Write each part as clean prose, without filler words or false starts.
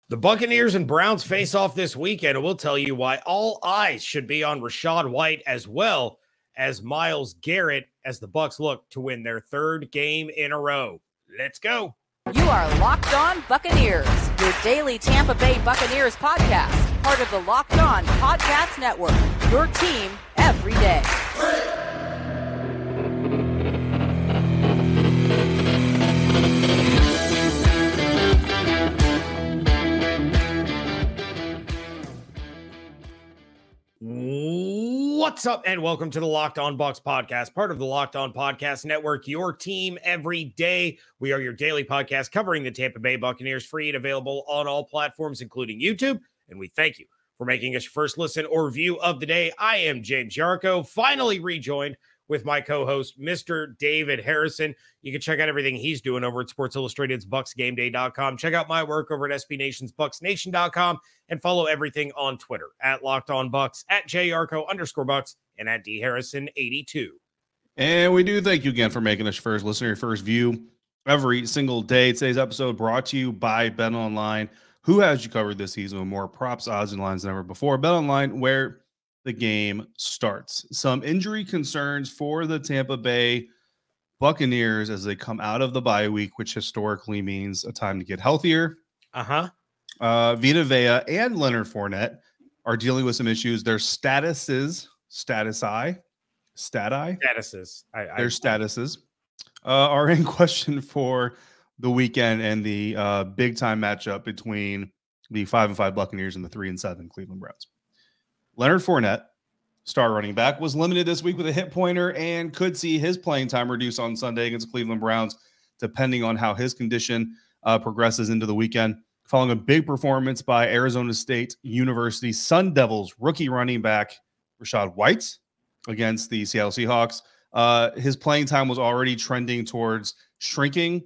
The Buccaneers and Browns face off this weekend, and we'll tell you why all eyes should be on Rachaad White as well as Myles Garrett as the Bucs look to win their third game in a row. Let's go. You are Locked On Buccaneers, your daily Tampa Bay Buccaneers podcast, part of the Locked On Podcast Network, your team every day. What's up, and welcome to the Locked On Bucs podcast, part of the Locked On Podcast Network, your team every day. We are your daily podcast covering the Tampa Bay Buccaneers, free and available on all platforms, including YouTube, and we thank you for making us your first listen or view of the day. I am James Yarcho, finally rejoined with my co-host, Mr. David Harrison. You can check out everything he's doing over at Sports Illustrated's BucsGameDay.com. Check out my work over at SB Nation's BucsNation.com and follow everything on Twitter at Locked On Bucs, at JYarcho_Bucs, and at DHarrison82. And we do thank you again for making us your first listener, your first view every single day. Today's episode brought to you by BetOnline, who has you covered this season with more props, odds, and lines than ever before. BetOnline, where the game starts. Some injury concerns for the Tampa Bay Buccaneers as they come out of the bye week, which historically means a time to get healthier. Vita Vea and Leonard Fournette are dealing with some issues. Their statuses are in question for the weekend and the big time matchup between the 5-5 Buccaneers and the 3-7 Cleveland Browns. Leonard Fournette, star running back, was limited this week with a hip pointer and could see his playing time reduced on Sunday against the Cleveland Browns, depending on how his condition progresses into the weekend. Following a big performance by Arizona State University Sun Devils rookie running back Rachaad White against the Seattle Seahawks, his playing time was already trending towards shrinking.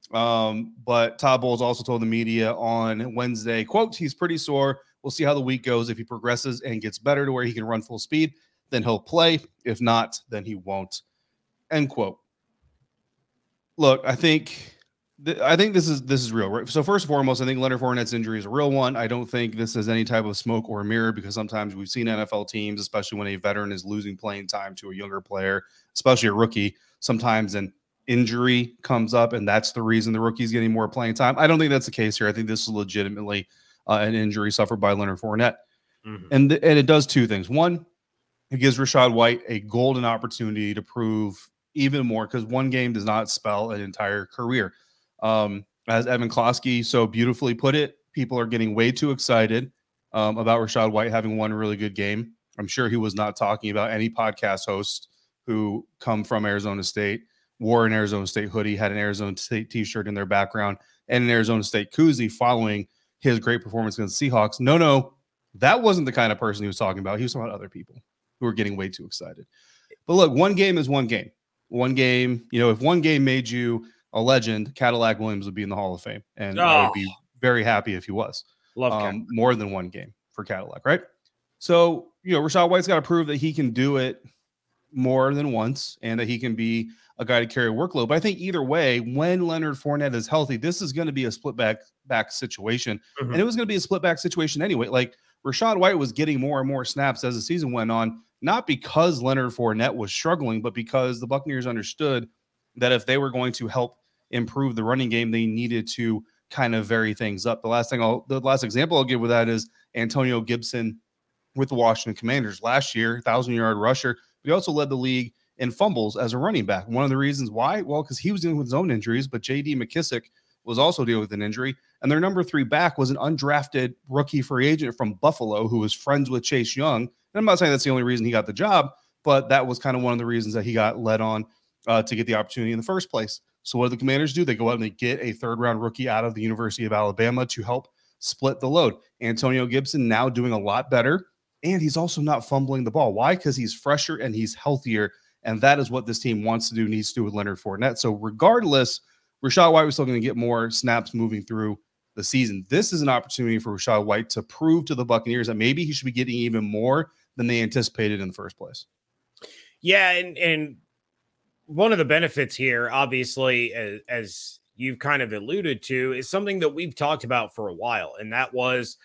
But Todd Bowles also told the media on Wednesday, quote, "He's pretty sore. We'll see how the week goes. If he progresses and gets better to where he can run full speed, then he'll play. If not, then he won't." End quote. Look, I think this is real. Right? So first and foremost, I think Leonard Fournette's injury is a real one. I don't think this is any type of smoke or mirror, because sometimes we've seen NFL teams, especially when a veteran is losing playing time to a younger player, especially a rookie, sometimes an injury comes up and that's the reason the rookie's getting more playing time. I don't think that's the case here. I think this is legitimately an injury suffered by Leonard Fournette. And it does two things. One, it gives Rachaad White a golden opportunity to prove even more, because one game does not spell an entire career. As Evan Klosky so beautifully put it, people are getting way too excited about Rachaad White having one really good game. I'm sure he was not talking about any podcast hosts who come from Arizona State, wore an Arizona State hoodie, had an Arizona State t-shirt in their background, and an Arizona State koozie following his great performance against the Seahawks. No, that wasn't the kind of person he was talking about. He was talking about other people who were getting way too excited. But look, one game is one game. One game, if one game made you a legend, Cadillac Williams would be in the Hall of Fame. And I would be very happy if he was. Love more than one game for Cadillac, right? So, Rachaad White's got to prove that he can do it more than once and that he can be a guy to carry a workload. But I think either way, when Leonard Fournette is healthy, this is going to be a split back situation. And it was going to be a split back situation anyway. Like, Rachaad White was getting more and more snaps as the season went on, not because Leonard Fournette was struggling, but because the Buccaneers understood that if they were going to help improve the running game, they needed to kind of vary things up. The last example I'll give with that is Antonio Gibson with the Washington Commanders last year, 1,000-yard rusher. But he also led the league in fumbles as a running back. One of the reasons why, well, because he was dealing with his own injuries, but J.D. McKissick was also dealing with an injury. And their number 3 back was an undrafted rookie free agent from Buffalo who was friends with Chase Young. And I'm not saying that's the only reason he got the job, but that was kind of one of the reasons that he got led on to get the opportunity in the first place. So what do the Commanders do? They go out and they get a third-round rookie out of the University of Alabama to help split the load. Antonio Gibson now doing a lot better, and he's also not fumbling the ball. Why? Because he's fresher and he's healthier, and that is what this team wants to do, needs to do with Leonard Fournette. So regardless, Rachaad White was still going to get more snaps moving through the season. This is an opportunity for Rachaad White to prove to the Buccaneers that maybe he should be getting even more than they anticipated in the first place. Yeah, and one of the benefits here, obviously, as you've kind of alluded to is something that we've talked about for a while. And that was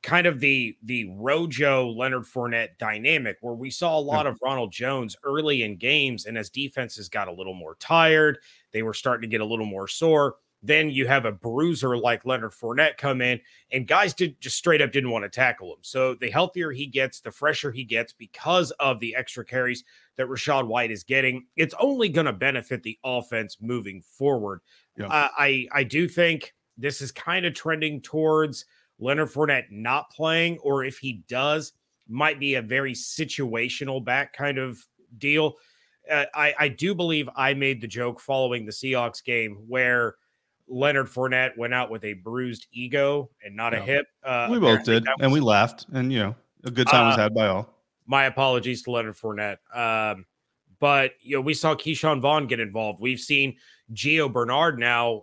kind of the Rojo Leonard Fournette dynamic, where we saw a lot of Ronald Jones early in games. And as defenses got a little more tired, they were starting to get a little more sore. Then you have a bruiser like Leonard Fournette come in, and guys just straight up didn't want to tackle him. So the healthier he gets, the fresher he gets because of the extra carries that Rachaad White is getting. It's only going to benefit the offense moving forward. Yep. I do think this is kind of trending towards Leonard Fournette not playing, or if he does, might be a very situational back kind of deal. I do believe I made the joke following the Seahawks game where Leonard Fournette went out with a bruised ego and not a hip. We both did, and we laughed, and a good time was had by all. My apologies to Leonard Fournette. But we saw Keyshawn Vaughn get involved. We've seen Gio Bernard now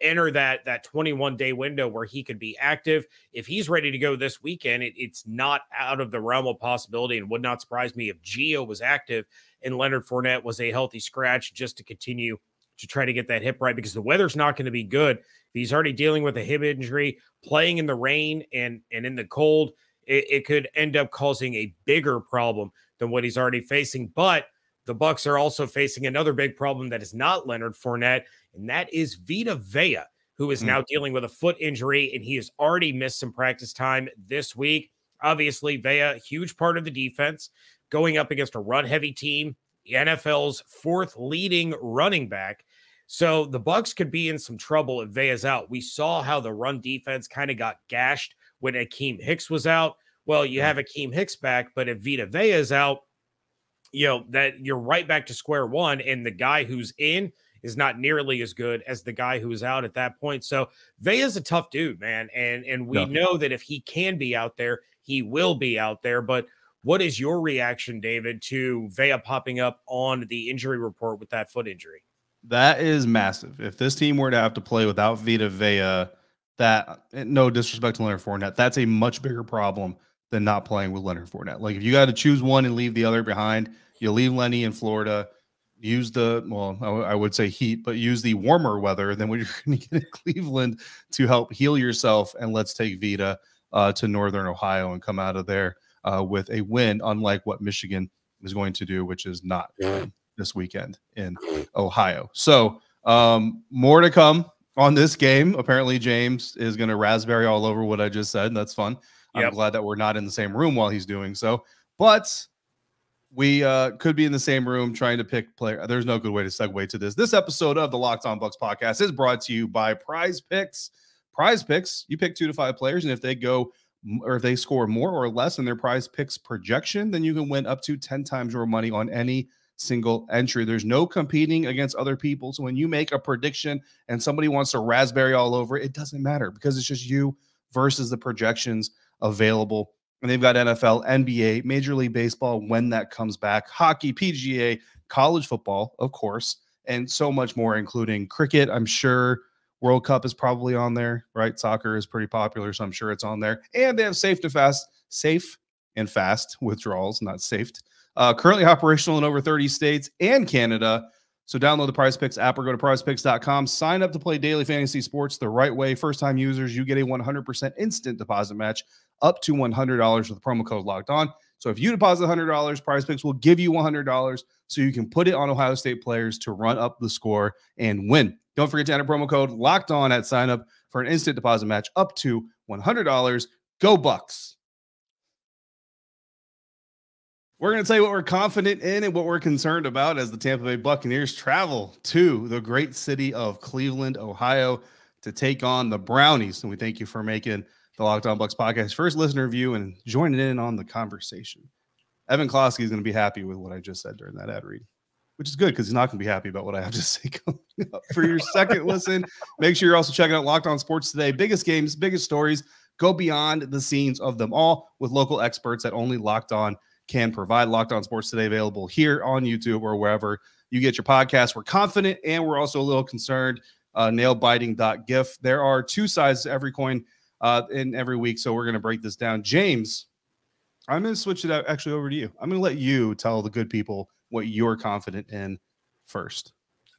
enter that 21-day window where he could be active. If he's ready to go this weekend, it's not out of the realm of possibility, and would not surprise me if Gio was active and Leonard Fournette was a healthy scratch just to continue to try to get that hip right, because the weather's not going to be good. If he's already dealing with a hip injury, playing in the rain and in the cold, it could end up causing a bigger problem than what he's already facing. But the Bucs are also facing another big problem that is not Leonard Fournette, and that is Vita Vea, who is now dealing with a foot injury, and he has already missed some practice time this week. Obviously, Vea, huge part of the defense, going up against a run-heavy team, the NFL's fourth leading running back. So the Bucs could be in some trouble if Vea's out. We saw how the run defense kind of got gashed when Akeem Hicks was out. Well, you have Akeem Hicks back, but if Vita Vea is out, that you're right back to square one, and the guy who's in is not nearly as good as the guy who was out at that point. So Vea's a tough dude, man. And we know that if he can be out there, he will be out there. But what is your reaction, David, to Vea popping up on the injury report with that foot injury? That is massive. If this team were to have to play without Vita Vea, that, no disrespect to Leonard Fournette, that's a much bigger problem than not playing with Leonard Fournette. Like, if you got to choose one and leave the other behind, you leave Lenny in Florida, use I would say heat, but use the warmer weather than what you're going to get in Cleveland to help heal yourself. And let's take Vita to Northern Ohio and come out of there with a win, unlike what Michigan is going to do, which is not this weekend in Ohio. So more to come on this game. Apparently James is going to raspberry all over what I just said. That's fun. I'm glad that we're not in the same room while he's doing so, but we could be in the same room trying to pick player. There's no good way to segue to this. This episode of the Locked On Bucs podcast is brought to you by Prize Picks. Prize Picks, you pick 2 to 5 players, and if they go or if they score more or less in their Prize Picks projection, then you can win up to 10 times your money on any single entry. There's no competing against other people. So when you make a prediction and somebody wants to raspberry all over, it doesn't matter, because it's just you versus the projections available. And they've got NFL, NBA, Major League Baseball when that comes back, hockey, PGA, college football, of course, and so much more, including cricket. I'm sure World Cup is probably on there, right? Soccer is pretty popular, so I'm sure it's on there. And they have safe and fast withdrawals, not safed. Currently operational in over 30 states and Canada. So download the Prize Picks app or go to prizepicks.com. Sign up to play daily fantasy sports the right way. First-time users, you get a 100% instant deposit match up to $100 with promo code Locked On. So if you deposit $100, Prize Picks will give you $100 so you can put it on Ohio State players to run up the score and win. Don't forget to enter promo code Locked On at sign up for an instant deposit match up to $100. Go Bucs. We're going to tell you what we're confident in and what we're concerned about as the Tampa Bay Buccaneers travel to the great city of Cleveland, Ohio, to take on the Brownies. And we thank you for making the Locked On Bucs podcast first listener review and joining in on the conversation. Evan Klosky is going to be happy with what I just said during that ad read, which is good because he's not going to be happy about what I have to say coming up. For your second listen, make sure you're also checking out Locked On Sports Today. Biggest games, biggest stories. Go beyond the scenes of them all with local experts that only Locked On can provide. Locked On Sports Today available here on YouTube or wherever you get your podcast. We're confident and we're also a little concerned. Nail-biting.gif. There are 2 sides to every coin in every week, so we're going to break this down. James, I'm going to switch it out actually over to you. I'm going to let you tell the good people what you're confident in first.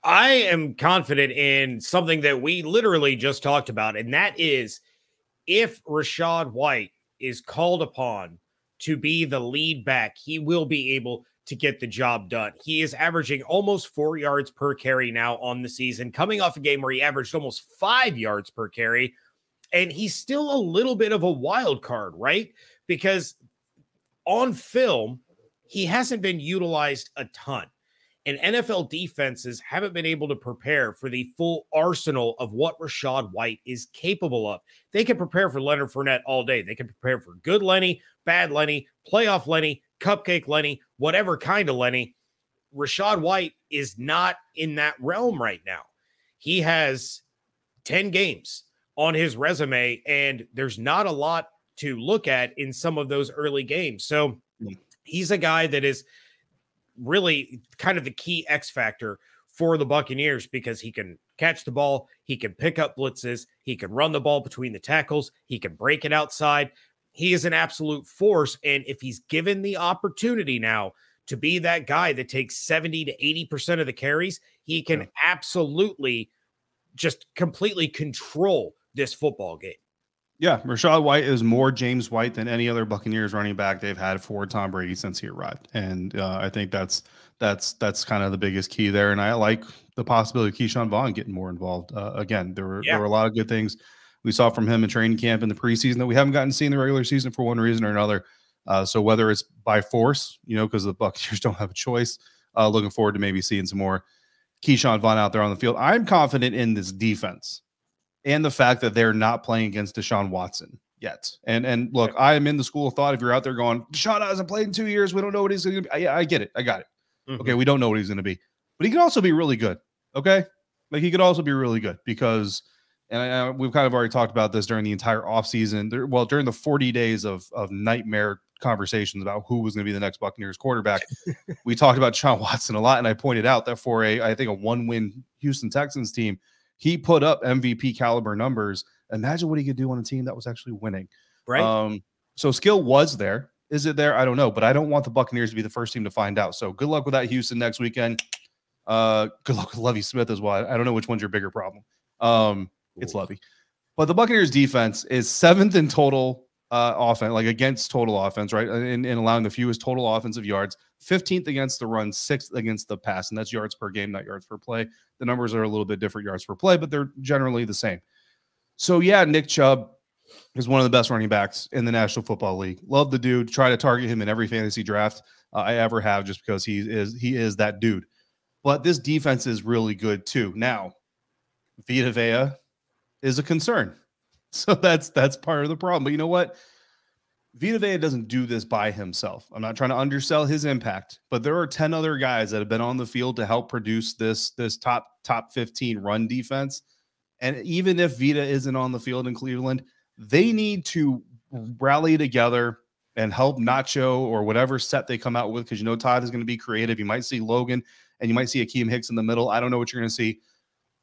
I am confident in something that we literally just talked about, and that is if Rachaad White is called upon to be the lead back, he will be able to get the job done. He is averaging almost 4 yards per carry now on the season, coming off a game where he averaged almost 5 yards per carry, and he's still a little bit of a wild card, right? Because on film, he hasn't been utilized a ton. And NFL defenses haven't been able to prepare for the full arsenal of what Rachaad White is capable of. They can prepare for Leonard Fournette all day. They can prepare for good Lenny, bad Lenny, playoff Lenny, cupcake Lenny, whatever kind of Lenny. Rachaad White is not in that realm right now. He has 10 games on his resume, and there's not a lot to look at in some of those early games. So he's a guy that is really kind of the key X factor for the Buccaneers because he can catch the ball, he can pick up blitzes, he can run the ball between the tackles, he can break it outside. He is an absolute force, and if he's given the opportunity now to be that guy that takes 70 to 80% of the carries, he can absolutely just completely control this football game. Yeah, Rachaad White is more James White than any other Buccaneers running back they've had for Tom Brady since he arrived, and I think that's kind of the biggest key there. And I like the possibility of Keyshawn Vaughn getting more involved. Again, there were a lot of good things we saw from him in training camp in the preseason that we haven't gotten to see in the regular season for one reason or another. So whether it's by force, because the Buccaneers don't have a choice, looking forward to maybe seeing some more Keyshawn Vaughn out there on the field. I'm confident in this defense and the fact that they're not playing against Deshaun Watson yet. And look, I am in the school of thought. If you're out there going, Deshaun hasn't played in 2 years, we don't know what he's going to be. I get it. I got it. Mm-hmm. Okay, we don't know what he's going to be. But he can also be really good, okay? Like, he could also be really good because, and we've kind of already talked about this during the entire offseason, during the 40 days of nightmare conversations about who was going to be the next Buccaneers quarterback. We talked about Deshaun Watson a lot, and I pointed out that for I think a one-win Houston Texans team, he put up MVP caliber numbers. Imagine what he could do on a team that was actually winning. Right. So skill was there. Is it there? I don't know, but I don't want the Buccaneers to be the first team to find out. So good luck with that, Houston, next weekend. Good luck with Lovie Smith as well. I don't know which one's your bigger problem. It's Lovie. But the Buccaneers defense is 7th in total offense, like against total offense, right? In allowing the fewest total offensive yards, 15th against the run, 6th against the pass, and that's yards per game, not yards per play. The numbers are a little bit different yards per play, but they're generally the same. So yeah, Nick Chubb is one of the best running backs in the National Football League. Love the dude. Try to target him in every fantasy draft I ever have, just because he is that dude. But this defense is really good too. Now, Vita Vea is a concern. So that's part of the problem. But you know what? Vita Vea doesn't do this by himself. I'm not trying to undersell his impact, but there are 10 other guys that have been on the field to help produce this top 15 run defense. And even if Vita isn't on the field in Cleveland, they need to rally together and help Nacho or whatever set they come out with, because Todd is going to be creative. You might see Logan and you might see Akeem Hicks in the middle. I don't know what you're going to see,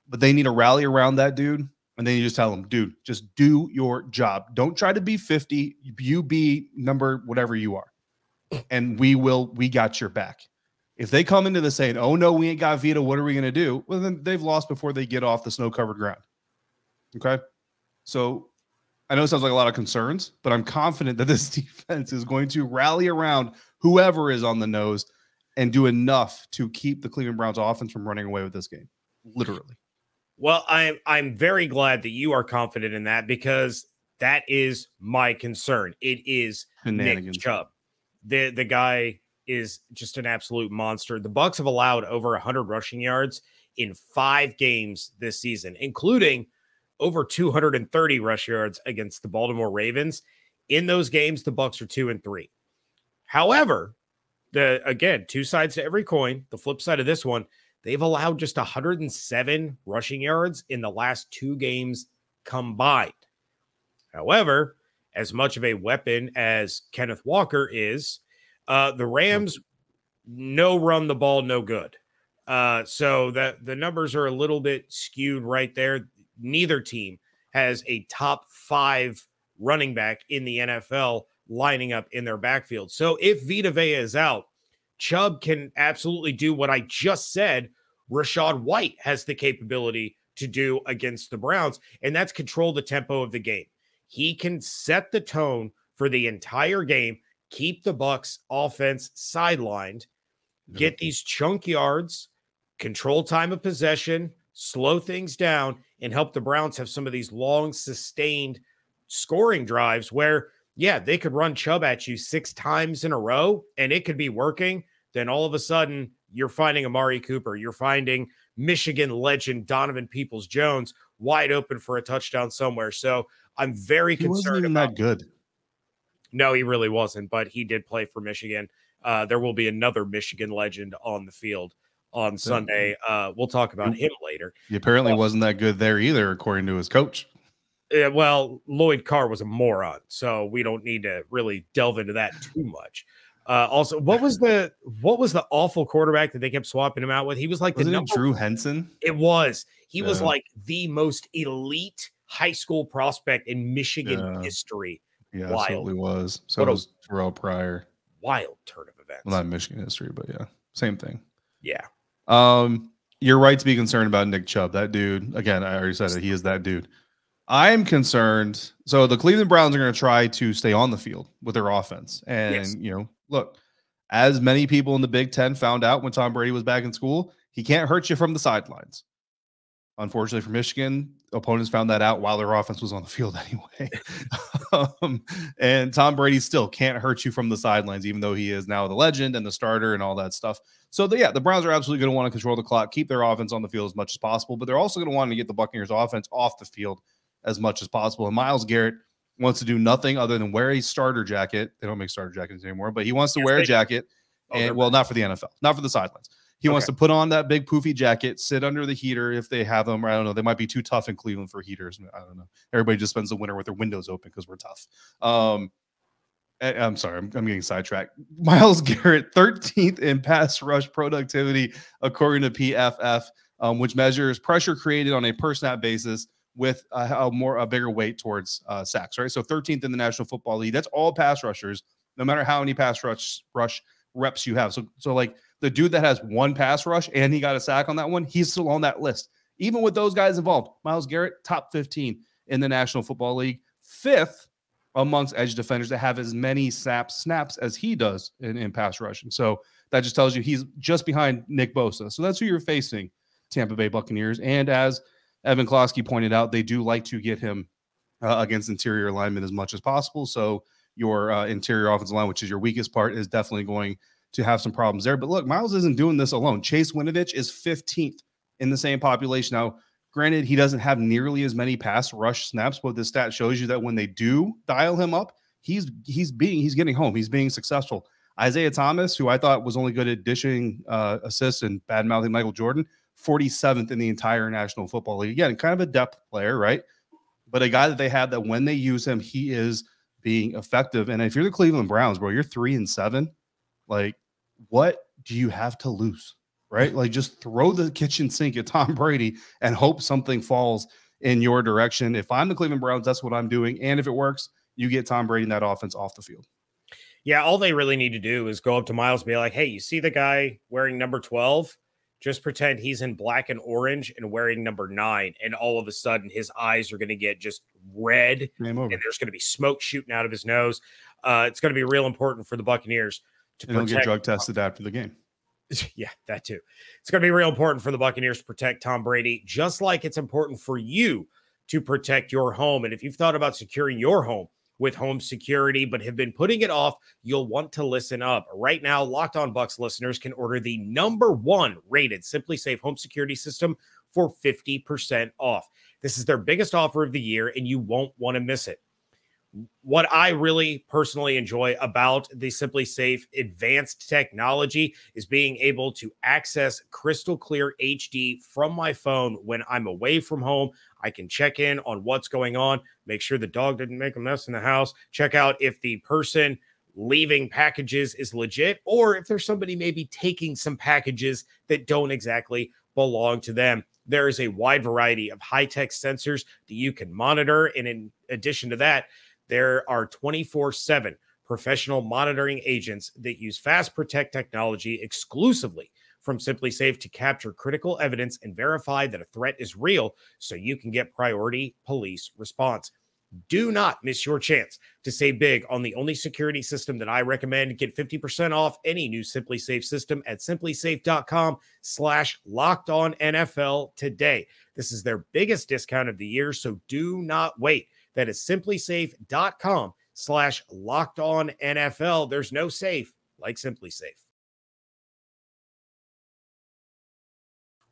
but they need to rally around that dude. And then you just tell them, dude, just do your job. Don't try to be 50. You be number whatever you are. And we got your back. If they come into this saying, oh, no, we ain't got Vita, what are we going to do? Well, then they've lost before they get off the snow-covered ground. Okay? So I know it sounds like a lot of concerns, but I'm confident that this defense is going to rally around whoever is on the nose and do enough to keep the Cleveland Browns offense from running away with this game. Literally. Well, I'm very glad that you are confident in that, because that is my concern. It is Nick Chubb. The guy is just an absolute monster. The Bucs have allowed over 100 rushing yards in 5 games this season, including over 230 rush yards against the Baltimore Ravens. In those games, the Bucs are 2-3. However, again, 2 sides to every coin. The flip side of this one, they've allowed just 107 rushing yards in the last 2 games combined. That as much of a weapon as Kenneth Walker is, the Rams, no run the ball, no good. So the numbers are a little bit skewed right there. Neither team has a top 5 running back in the NFL lining up in their backfield. So if Vita Vea is out, Chubb can absolutely do what I just said, Rachaad White has the capability to do against the Browns, and that's control the tempo of the game. He can set the tone for the entire game, keep the Bucs offense sidelined, get these chunk yards, control time of possession, slow things down, and help the Browns have some of these long, sustained scoring drives where, yeah, they could run Chubb at you 6 times in a row, and it could be working. Then all of a sudden, you're finding Amari Cooper. You're finding Michigan legend Donovan Peoples-Jones wide open for a touchdown somewhere. So I'm very concerned. He wasn't even that good. No, he really wasn't, but he did play for Michigan. There will be another Michigan legend on the field on Sunday. We'll talk about him later. He apparently wasn't that good there either, according to his coach. Well, Lloyd Carr was a moron, so we don't need to really delve into that too much. Also, what was the awful quarterback that they kept swapping him out with? He was like Drew Henson. It was. He was like the most elite high school prospect in Michigan history. Yeah, absolutely was. So was Terrell Pryor. Wild turn of events. Well, not Michigan history, but yeah, same thing. Yeah. You're right to be concerned about Nick Chubb. That dude, again, I already said it. He is that dude. I'm concerned. So the Cleveland Browns are going to try to stay on the field with their offense. And, look, as many people in the Big Ten found out when Tom Brady was back in school, he can't hurt you from the sidelines. Unfortunately for Michigan, opponents found that out while their offense was on the field anyway. And Tom Brady still can't hurt you from the sidelines, even though he is now the legend and the starter and all that stuff. So, the Browns are absolutely going to want to control the clock, keep their offense on the field as much as possible, but they're also going to want to get the Buccaneers offense off the field as much as possible. And Myles Garrett wants to do nothing other than wear a starter jacket. They don't make starter jackets anymore, but he wants to wear a jacket. And not for the NFL, not for the sidelines. He wants to put on that big poofy jacket, sit under the heater if they have them. Or I don't know. They might be too tough in Cleveland for heaters. I don't know. Everybody just spends the winter with their windows open because we're tough. I'm sorry. I'm getting sidetracked. Myles Garrett, 13th in pass rush productivity, according to PFF, which measures pressure created on a per snap basis with a bigger weight towards sacks, right? So 13th in the National Football League. That's all pass rushers, no matter how many pass rush reps you have. So like the dude that has one pass rush and he got a sack on that one, he's still on that list. Even with those guys involved, Myles Garrett, top 15 in the National Football League, 5th amongst edge defenders that have as many snaps as he does in pass rushing. So that just tells you he's just behind Nick Bosa. So that's who you're facing, Tampa Bay Buccaneers. And as Evan Klosky pointed out, they do like to get him against interior alignment as much as possible. So your interior offensive line, which is your weakest part, is definitely going to have some problems there. But look, Myles isn't doing this alone. Chase Winovich is 15th in the same population. Now, granted, he doesn't have nearly as many pass rush snaps, but this stat shows you that when they do dial him up, he's getting home. He's being successful. Isaiah Thomas, who I thought was only good at dishing assists and bad-mouthing Michael Jordan, 47th in the entire National Football League. Again, kind of a depth player, right? But a guy that they have that when they use him, he is being effective. And if you're the Cleveland Browns, bro, you're 3-7. Like, what do you have to lose, right? Like, just throw the kitchen sink at Tom Brady and hope something falls in your direction. If I'm the Cleveland Browns, that's what I'm doing. And if it works, you get Tom Brady and that offense off the field. Yeah, all they really need to do is go up to Myles and be like, hey, you see the guy wearing number 12? Just pretend he's in black and orange and wearing number 9. And all of a sudden, his eyes are going to get just red. And there's going to be smoke shooting out of his nose. It's going to be real important for the Buccaneers to protect. He'll get drug tested after the game. Yeah, that too. It's going to be real important for the Buccaneers to protect Tom Brady, just like it's important for you to protect your home. And if you've thought about securing your home with home security, but have been putting it off, you'll want to listen up. Right now, Locked On Bucs listeners can order the #1 rated Simply Safe home security system for 50% off. This is their biggest offer of the year, and you won't want to miss it. What I really personally enjoy about the Simply Safe advanced technology is being able to access crystal clear HD from my phone when I'm away from home. I can check in on what's going on, make sure the dog didn't make a mess in the house, check out if the person leaving packages is legit, or if there's somebody maybe taking some packages that don't exactly belong to them. There is a wide variety of high-tech sensors that you can monitor. And in addition to that, there are 24/7 professional monitoring agents that use Fast Protect technology exclusively from Simply Safe to capture critical evidence and verify that a threat is real so you can get priority police response. Do not miss your chance to save big on the only security system that I recommend. Get 50% off any new Simply Safe system at simplysafe.com/lockedonnfl today. This is their biggest discount of the year, so do not wait. That is simplysafe.com/lockedonnfl. There's no safe like Simply Safe.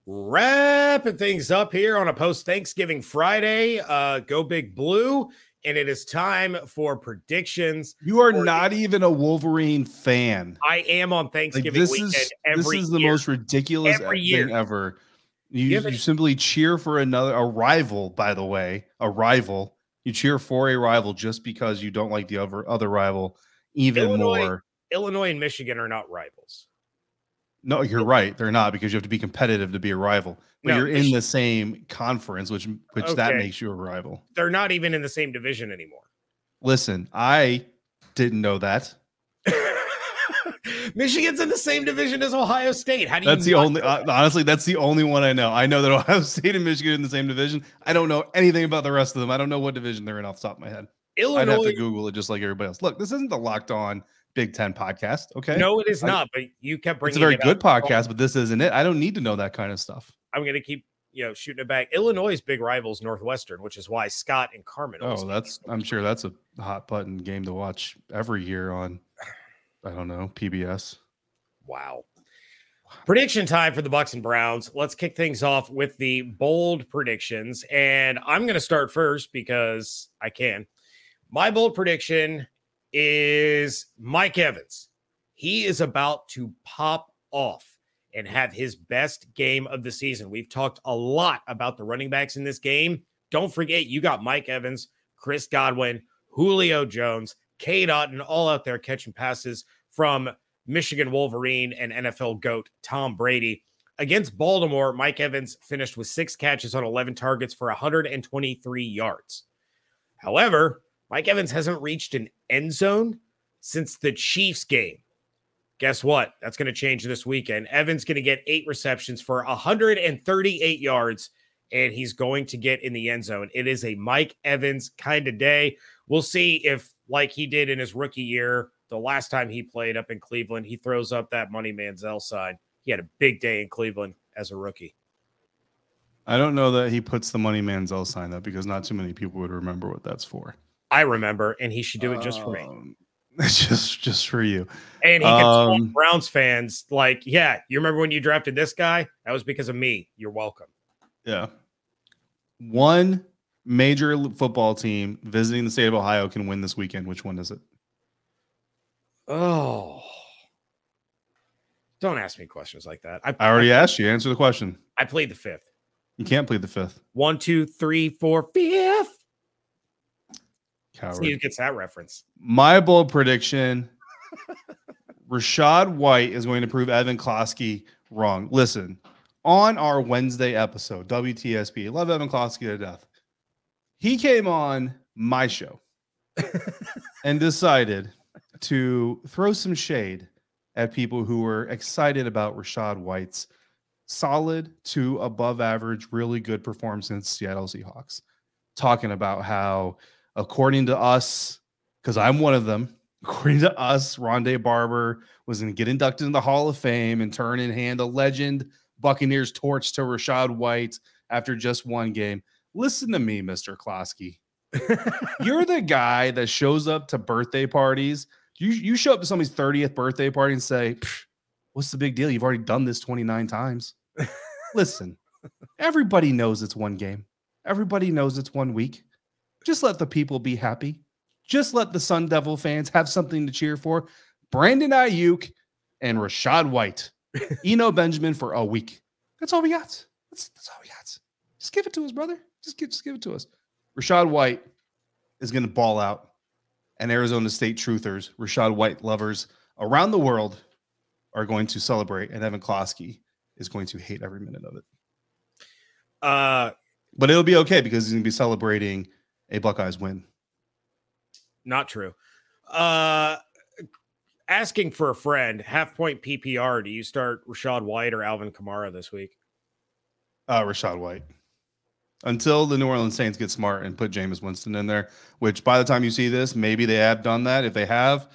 Wrapping things up here on a post-Thanksgiving Friday. Go Big Blue. And it is time for predictions. You are not even a Wolverine fan. I am on Thanksgiving weekend every year. This is the most ridiculous thing ever. You simply cheer for a rival, by the way, a rival. You cheer for a rival just because you don't like the other rival even more. Illinois and Michigan are not rivals. No, you're right. They're not, because you have to be competitive to be a rival. But you're in the same conference, which that makes you a rival. They're not even in the same division anymore. Listen, I didn't know that. Michigan's in the same division as Ohio State. How do you? That's the only. Honestly, that's the only one I know. I know that Ohio State and Michigan are in the same division. I don't know anything about the rest of them. I don't know what division they're in off the top of my head. I'd have to Google it just like everybody else. Look, this isn't the Locked On Big Ten podcast. Okay. No, it is not. But you kept bringing it's a very good podcast, but this isn't it. I don't need to know that kind of stuff. I'm going to keep shooting it back. Illinois' big rivals Northwestern, which is why Scott and Carmen. I'm sure that's a hot button game to watch every year on, I don't know, PBS. Wow. Prediction time for the Bucs and Browns. Let's kick things off with the bold predictions, and I'm going to start first because I can. My bold prediction is Mike Evans. He is about to pop off and have his best game of the season. We've talked a lot about the running backs in this game. Don't forget, you got Mike Evans, Chris Godwin, Julio Jones, Cade Otton, all out there catching passes from Michigan Wolverine and NFL GOAT Tom Brady. Against Baltimore, Mike Evans finished with 6 catches on 11 targets for 123 yards. However, Mike Evans hasn't reached an end zone since the Chiefs game. Guess what? That's going to change this weekend. Evans going to get 8 receptions for 138 yards, and he's going to get in the end zone. It is a Mike Evans kind of day. We'll see if, like he did in his rookie year, the last time he played up in Cleveland, he throws up that Money Manziel sign. He had a big day in Cleveland as a rookie. I don't know that he puts the Money Manziel sign up because not too many people would remember what that's for. I remember, and he should do it just for me. It's just for you. And he can tell Browns fans, like, yeah, you remember when you drafted this guy? That was because of me. You're welcome. Yeah. One major football team visiting the state of Ohio can win this weekend. Which one is it? Oh. Don't ask me questions like that. I already asked you. Answer the question. I played the 5th. You can't plead the 5th. 1, 2, 3, 4, 5th. Coward. See who gets that reference. My bold prediction, Rachaad White is going to prove Evan Klosky wrong. Listen, on our Wednesday episode, WTSP, love Evan Klosky to death. He came on my show and decided to throw some shade at people who were excited about Rachaad White's solid to above average, really good performance in Seattle Seahawks. Talking about how, according to us, because I'm one of them, according to us, Rondé Barber was going to get inducted in the Hall of Fame and turn and hand a legend Buccaneers torch to Rachaad White after just one game. Listen to me, Mr. Klosky. You're the guy that shows up to birthday parties. You show up to somebody's 30th birthday party and say, what's the big deal? You've already done this 29 times. Listen, everybody knows it's one game. Everybody knows it's 1 week. Just let the people be happy. Just let the Sun Devil fans have something to cheer for. Brandon Ayuk and Rachaad White. Eno Benjamin for a week. That's all we got. That's all we got. Just give it to us, brother. Just give it to us. Rachaad White is going to ball out. And Arizona State truthers, Rachaad White lovers around the world are going to celebrate. And Evan Klosky is going to hate every minute of it. But it'll be okay because he's going to be celebrating a Buckeyes win. Not true. Asking for a friend, half-point PPR, do you start Rachaad White or Alvin Kamara this week? Rachaad White. Until the New Orleans Saints get smart and put Jameis Winston in there, which by the time you see this, maybe they have done that. If they have,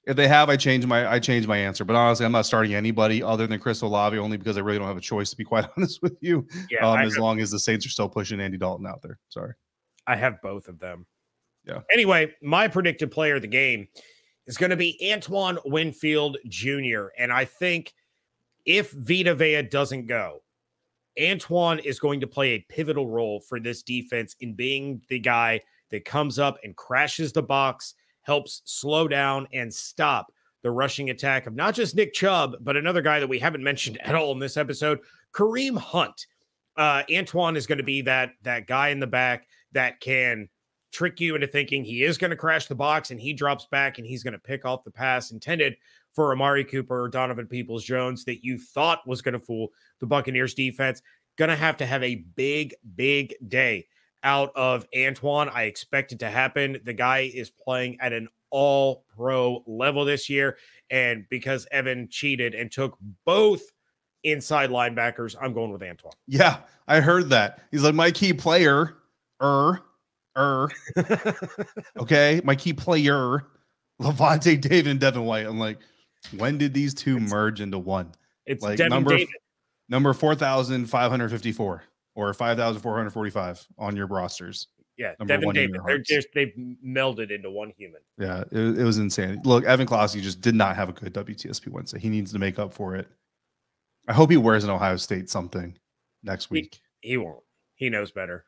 I change my answer. But honestly, I'm not starting anybody other than Chris Olave, only because I really don't have a choice, to be quite honest with you. Yeah, as long as the Saints are still pushing Andy Dalton out there. Sorry. I have both of them. Yeah. Anyway, my predicted player of the game is going to be Antoine Winfield Jr. And I think if Vita Vea doesn't go, Antoine is going to play a pivotal role for this defense in being the guy that comes up and crashes the box, helps slow down and stop the rushing attack of not just Nick Chubb, but another guy that we haven't mentioned at all in this episode, Kareem Hunt. Antoine is going to be that guy in the back that can trick you into thinking he is going to crash the box, and he drops back and he's going to pick off the pass intended for Amari Cooper or Donovan Peoples-Jones that you thought was going to fool the Buccaneers defense. Going to have a big, big day out of Antoine. I expect it to happen. The guy is playing at an all-pro level this year, and because Evan cheated and took both inside linebackers, I'm going with Antoine. Yeah, I heard that. He's like, my key player, okay, my key player, Vaunted, David, and Devin White. I'm like, when did these two merge into one? It's like Devin David. Number 4,554 or 5,445 on your rosters. Yeah, Devin David. They've melded into one human. Yeah, it was insane. Look, Evan Klosky just did not have a good WTSP Wednesday. He needs to make up for it. I hope he wears an Ohio State something next week. He won't. He knows better.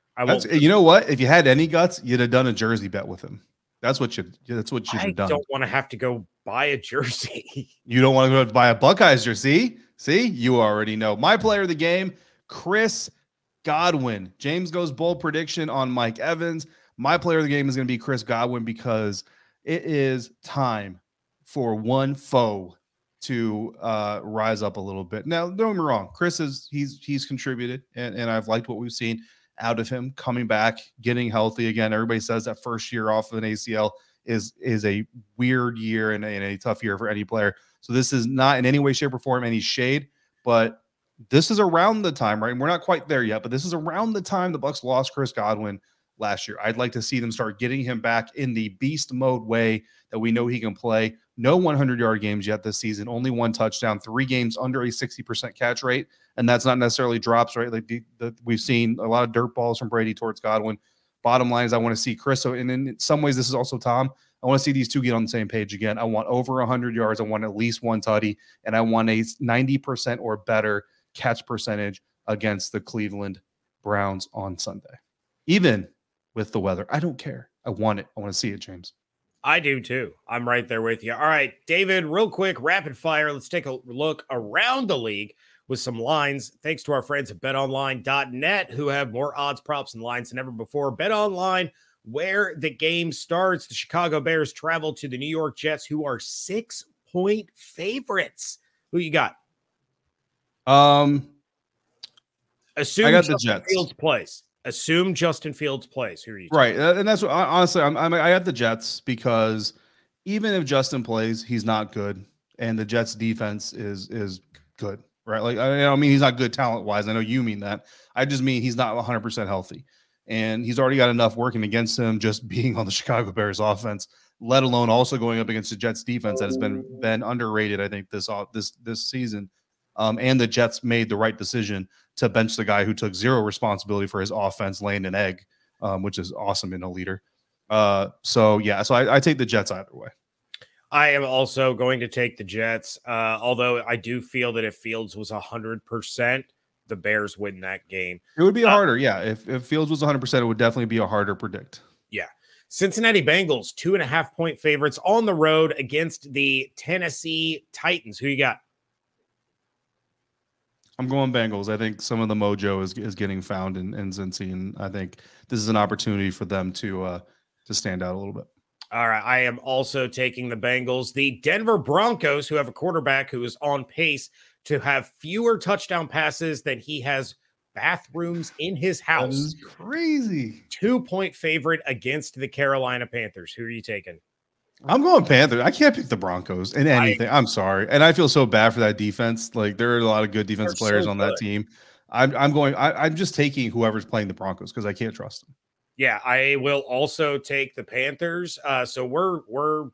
You know what? If you had any guts, you'd have done a jersey bet with him. That's what you'd have done. I don't want to have to go buy a jersey. You don't want to go buy a Buckeyes jersey? See, you already know. My player of the game, Chris Godwin. James goes bold prediction on Mike Evans. My player of the game is going to be Chris Godwin because it is time for one foe to rise up a little bit. Now, don't get me wrong. Chris he's contributed, and I've liked what we've seen out of him coming back, getting healthy again. Everybody says that first year off of an ACL is a weird year and a tough year for any player. So this is not in any way, shape, or form any shade, but this is around the time, right? And we're not quite there yet, but this is around the time the Bucs lost Chris Godwin last year. I'd like to see them start getting him back in the beast mode way that we know he can play. No 100-yard games yet this season, only one touchdown, 3 games under a 60% catch rate. And that's not necessarily drops, right? Like we've seen a lot of dirt balls from Brady towards Godwin. Bottom line is I want to see Chris. And in some ways, this is also Tom. I want to see these two get on the same page again. I want over 100 yards. I want at least one tutty, and I want a 90% or better catch percentage against the Cleveland Browns on Sunday. Even with the weather, I don't care. I want it. I want to see it, James. I do too. I'm right there with you. All right, David, real quick, rapid fire. Let's take a look around the league with some lines. Thanks to our friends at betonline.net who have more odds, props, and lines than ever before. BetOnline, where the game starts. The Chicago Bears travel to the New York Jets, who are 6-point favorites. Who you got? Assume I got Justin the Jets. Fields plays. Assume Justin Fields plays. Who are you? Right, and that's what honestly I have the Jets because even if Justin plays, he's not good, and the Jets defense is good. Right, like I don't mean he's not good talent wise. I know you mean that. I just mean he's not 100% healthy. And he's already got enough working against him just being on the Chicago Bears offense, let alone also going up against the Jets defense that has been underrated, I think, this season. And the Jets made the right decision to bench the guy who took zero responsibility for his offense, laying an egg, which is awesome in a leader. So I take the Jets either way. I am also going to take the Jets, although I do feel that if Fields was 100%, the Bears win that game. It would be harder, yeah. If Fields was 100%, it would definitely be a harder predict. Yeah. Cincinnati Bengals, 2.5-point favorites on the road against the Tennessee Titans. Who you got? I'm going Bengals. I think some of the mojo is getting found in Cincy, and I think this is an opportunity for them to stand out a little bit. All right. I am also taking the Bengals. The Denver Broncos, who have a quarterback who is on pace to have fewer touchdown passes than he has bathrooms in his house. That is crazy. 2-point favorite against the Carolina Panthers. Who are you taking? I'm going Panthers. I can't pick the Broncos in anything. I'm sorry. And I feel so bad for that defense. Like, there are a lot of good defensive players on that team. I'm just taking whoever's playing the Broncos because I can't trust them. Yeah, I will also take the Panthers. So we're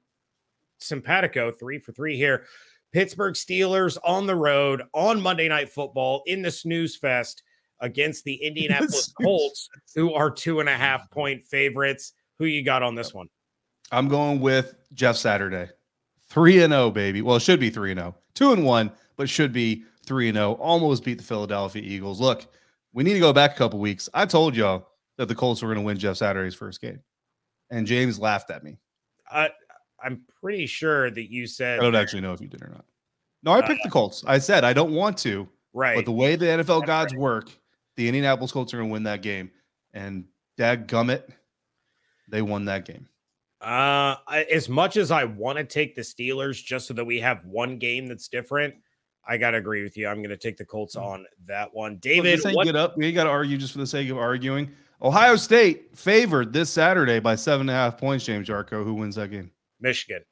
simpatico 3 for 3 here. Pittsburgh Steelers on the road on Monday Night Football in the snooze fest against the Indianapolis Colts, who are 2.5-point favorites. Who you got on this one? I'm going with Jeff Saturday. 3-0, baby. Well, it should be 3-0. 2-1, but should be 3-0. Almost beat the Philadelphia Eagles. Look, we need to go back a couple weeks. I told y'all that the Colts were going to win Jeff Saturday's first game, and James laughed at me. I'm pretty sure that you said... I don't actually know if you did or not. No, I picked the Colts. I said I don't want to. Right. But the way the NFL gods work, the Indianapolis Colts are going to win that game. And dadgummit, they won that game. As much as I want to take the Steelers just so that we have one game that's different, I got to agree with you. I'm going to take the Colts on that one. David, get up. We got to argue just for the sake of arguing. Ohio State favored this Saturday by 7.5 points, James Yarcho. Who wins that game? Michigan.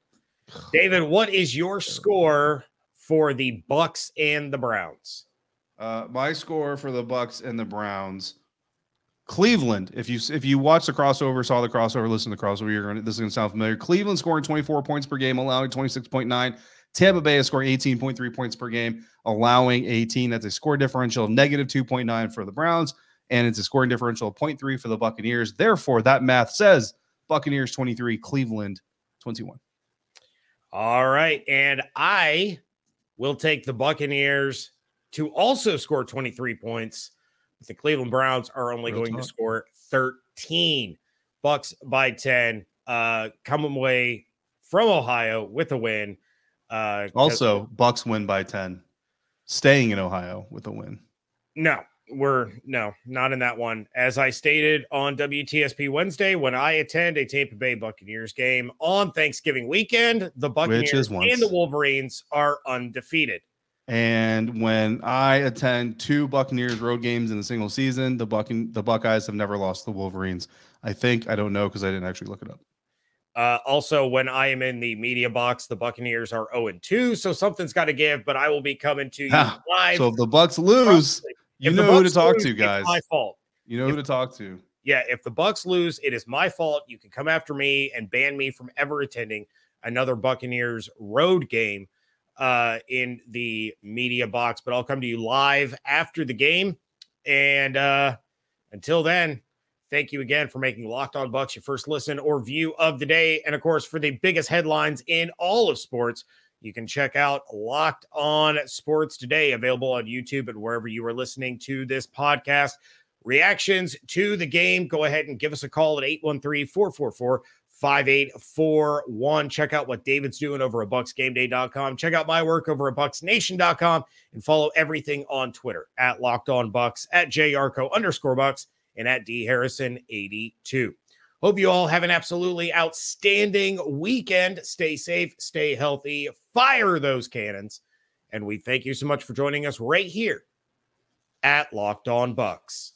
David, what is your score for the Bucs and the Browns? My score for the Bucs and the Browns, Cleveland. If you watch the crossover, saw the crossover, listen to the crossover, this is going to sound familiar. Cleveland scoring 24 points per game, allowing 26.9. Tampa Bay is scoring 18.3 points per game, allowing 18. That's a score differential of negative 2.9 for the Browns, and it's a scoring differential of 0.3 for the Buccaneers. Therefore, that math says Buccaneers 23, Cleveland 21. All right, and I will take the Buccaneers to also score 23 points. The Cleveland Browns are only going to score 13. Bucs by 10. Come away from Ohio with a win. Also, Bucs win by 10. Staying in Ohio with a win. No, not in that one. As I stated on WTSP Wednesday, when I attend a Tampa Bay Buccaneers game on Thanksgiving weekend, the Buccaneers and the Wolverines are undefeated. And when I attend 2 Buccaneers road games in a single season, the Buckeyes have never lost the Wolverines. I don't know because I didn't actually look it up. Also, when I am in the media box, the Buccaneers are 0-2, so something's got to give, but I will be coming to you live. So if the Bucs lose, you know who to talk to, guys. It's my fault. You know who to talk to. Yeah, if the Bucs lose, it is my fault. You can come after me and ban me from ever attending another Buccaneers road game in the media box, but I'll come to you live after the game. And until then, thank you again for making Locked On Bucs your first listen or view of the day. And of course, for the biggest headlines in all of sports, you can check out Locked On Sports Today, available on YouTube and wherever you are listening to this podcast. Reactions to the game, go ahead and give us a call at 813-444-5841. Check out what David's doing over at BucsGameDay.com. Check out my work over at BucsNation.com and follow everything on Twitter at Locked On Bucs, at JYarcho_Bucs, and at DHarrison82. Hope you all have an absolutely outstanding weekend. Stay safe, stay healthy, fire those cannons. And we thank you so much for joining us right here at Locked On Bucs.